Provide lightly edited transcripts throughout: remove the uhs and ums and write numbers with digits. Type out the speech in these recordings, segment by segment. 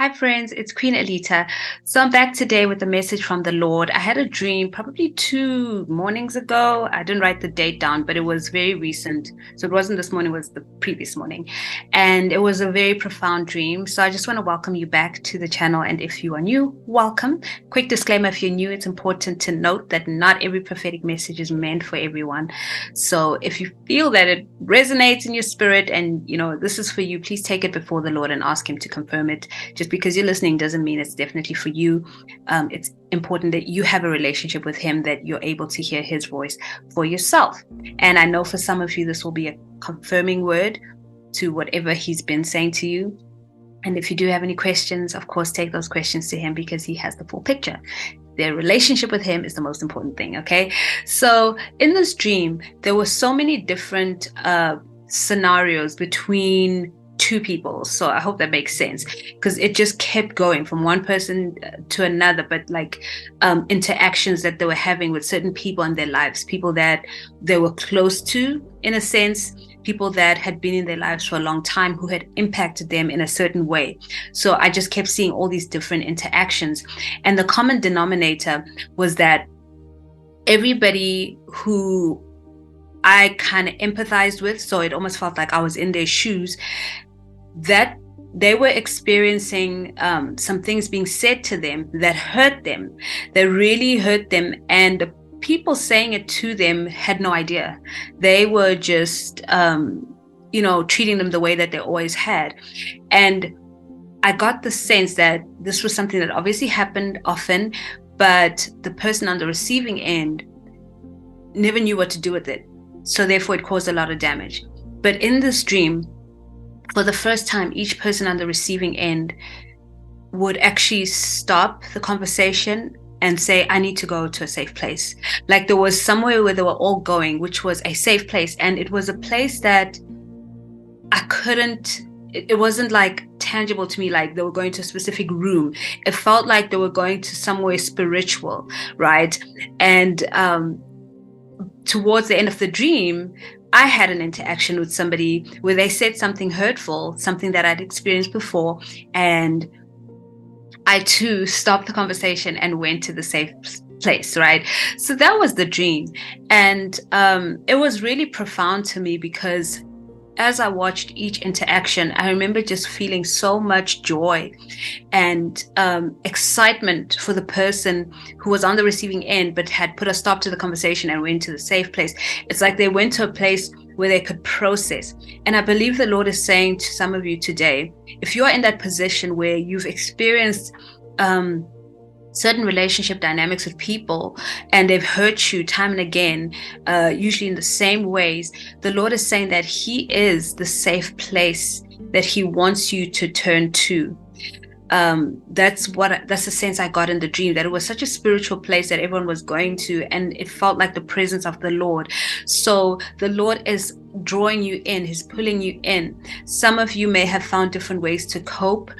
Hi friends, it's Queen Alita. So I'm back today with a message from the Lord. I had a dream probably 2 mornings ago. I didn't write the date down, but it was very recent. So it wasn't this morning, it was the previous morning. And it was a very profound dream. So I just want to welcome you back to the channel. And if you are new, welcome. Quick disclaimer, if you're new, it's important to note that not every prophetic message is meant for everyone. So if you feel that it resonates in your spirit and this is for you, please take it before the Lord and ask him to confirm it. Just because you're listening doesn't mean it's definitely for you. It's important that you have a relationship with him, that you're able to hear his voice for yourself. And I know for some of you, this will be a confirming word to whatever he's been saying to you. And if you do have any questions, of course, take those questions to him because he has the full picture. Their relationship with him is the most important thing, okay? So in this dream, there were so many different scenarios between two people. So I hope that makes sense, because it just kept going from one person to another, but interactions that they were having with certain people in their lives, people that they were close to, in a sense, people that had been in their lives for a long time who had impacted them in a certain way. So I just kept seeing all these different interactions. And the common denominator was that everybody who I kind of empathized with, so it almost felt like I was in their shoes, that they were experiencing some things being said to them that hurt them, that really hurt them. And the people saying it to them had no idea. They were just, treating them the way that they always had. And I got the sense that this was something that obviously happened often, but the person on the receiving end never knew what to do with it. So therefore it caused a lot of damage. But in this dream, for the first time, each person on the receiving end would actually stop the conversation and say, I need to go to a safe place. Like there was somewhere where they were all going, which was a safe place. And it was a place that it wasn't like tangible to me, like they were going to a specific room. It felt like they were going to somewhere spiritual, right? And towards the end of the dream, I had an interaction with somebody where they said something hurtful, something that I'd experienced before. And I too stopped the conversation and went to the safe place, right? So that was the dream. And it was really profound to me because as I watched each interaction, I remember just feeling so much joy and excitement for the person who was on the receiving end, but had put a stop to the conversation and went to the safe place. It's like they went to a place where they could process. And I believe the Lord is saying to some of you today, if you are in that position where you've experienced certain relationship dynamics with people and they've hurt you time and again, usually in the same ways, the Lord is saying that he is the safe place that he wants you to turn to. That's the sense I got in the dream, that it was such a spiritual place that everyone was going to, and it felt like the presence of the Lord. So the Lord is drawing you in, he's pulling you in. Some of you may have found different ways to cope,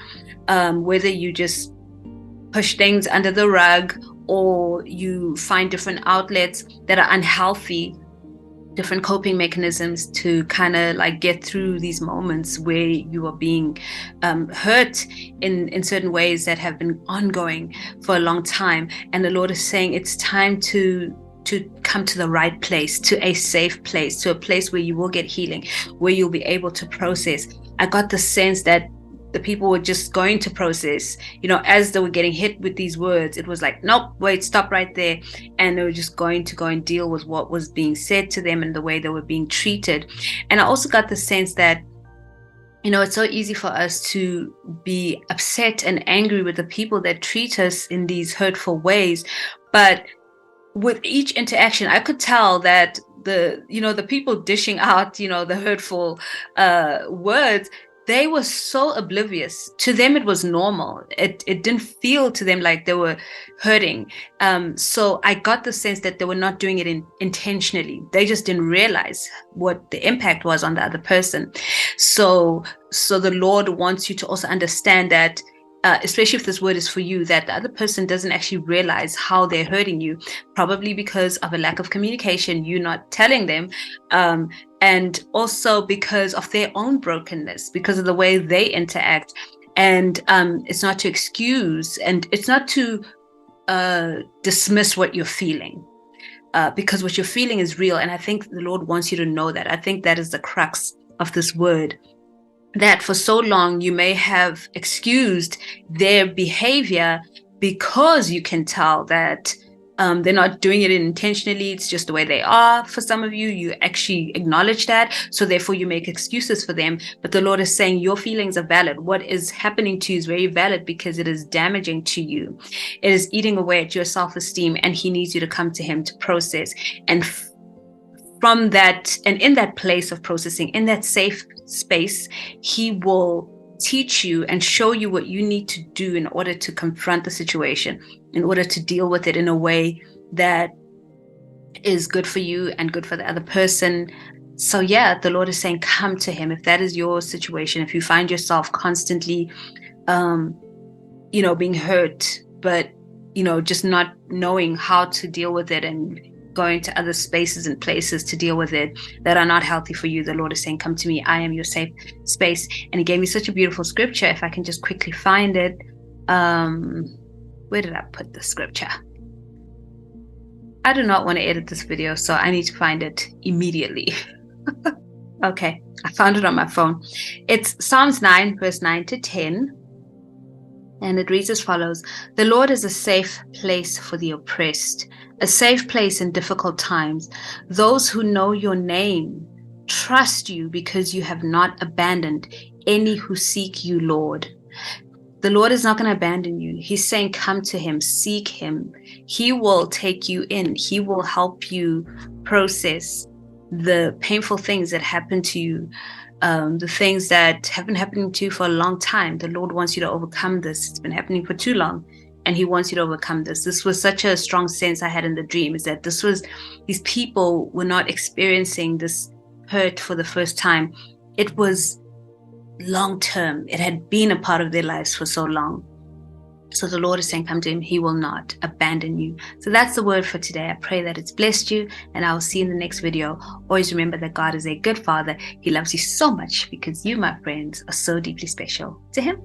whether you just push things under the rug or you find different outlets that are unhealthy, different coping mechanisms to kind of like get through these moments where you are being hurt in certain ways that have been ongoing for a long time. And the Lord is saying it's time to come to the right place, to a safe place, to a place where you will get healing, where you'll be able to process. I got the sense that the people were just going to process, as they were getting hit with these words, it was like, nope, wait, stop right there. And they were just going to go and deal with what was being said to them and the way they were being treated. And I also got the sense that, it's so easy for us to be upset and angry with the people that treat us in these hurtful ways. But with each interaction, I could tell that the people dishing out, the hurtful words, they were so oblivious. To them, it was normal. It didn't feel to them like they were hurting. So I got the sense that they were not doing it intentionally. They just didn't realize what the impact was on the other person. So the Lord wants you to also understand that, especially if this word is for you, that the other person doesn't actually realize how they're hurting you, probably because of a lack of communication, you not telling them, and also because of their own brokenness, because of the way they interact. And it's not to excuse, and it's not to dismiss what you're feeling, because what you're feeling is real. And I think the Lord wants you to know that. I think that is the crux of this word, that for so long you may have excused their behavior because you can tell that they're not doing it intentionally. It's just the way they are. For some of you, you actually acknowledge that. So therefore you make excuses for them. But the Lord is saying your feelings are valid. What is happening to you is very valid, because it is damaging to you. It is eating away at your self-esteem, and he needs you to come to him to process. And from that, and in that place of processing, in that safe space, he will teach you and show you what you need to do in order to confront the situation, in order to deal with it in a way that is good for you and good for the other person. So yeah, the Lord is saying, come to him. If that is your situation, if you find yourself constantly, being hurt, but, just not knowing how to deal with it, and going to other spaces and places to deal with it that are not healthy for you, the Lord is saying, come to me. I am your safe space. And he gave me such a beautiful scripture. If I can just quickly find it. Where did I put the scripture? I do not want to edit this video, so I need to find it immediately. Okay, I found it on my phone. It's Psalms 9, verse 9 to 10. And it reads as follows: the Lord is a safe place for the oppressed, a safe place in difficult times. Those who know your name trust you, because you have not abandoned any who seek you, Lord. The Lord is not going to abandon you. He's saying, come to him, seek him. He will take you in. He will help you process the painful things that happen to you, the things that have been happening to you for a long time. The Lord wants you to overcome this. It's been happening for too long, and he wants you to overcome this. This was such a strong sense I had in the dream, is that these people were not experiencing this hurt for the first time. It was long term. It had been a part of their lives for so long. So the Lord is saying, come to him. He will not abandon you. So that's the word for today. I pray that it's blessed you, and I will see you in the next video. Always remember that God is a good Father. He loves you so much, because you, my friends, are so deeply special to him.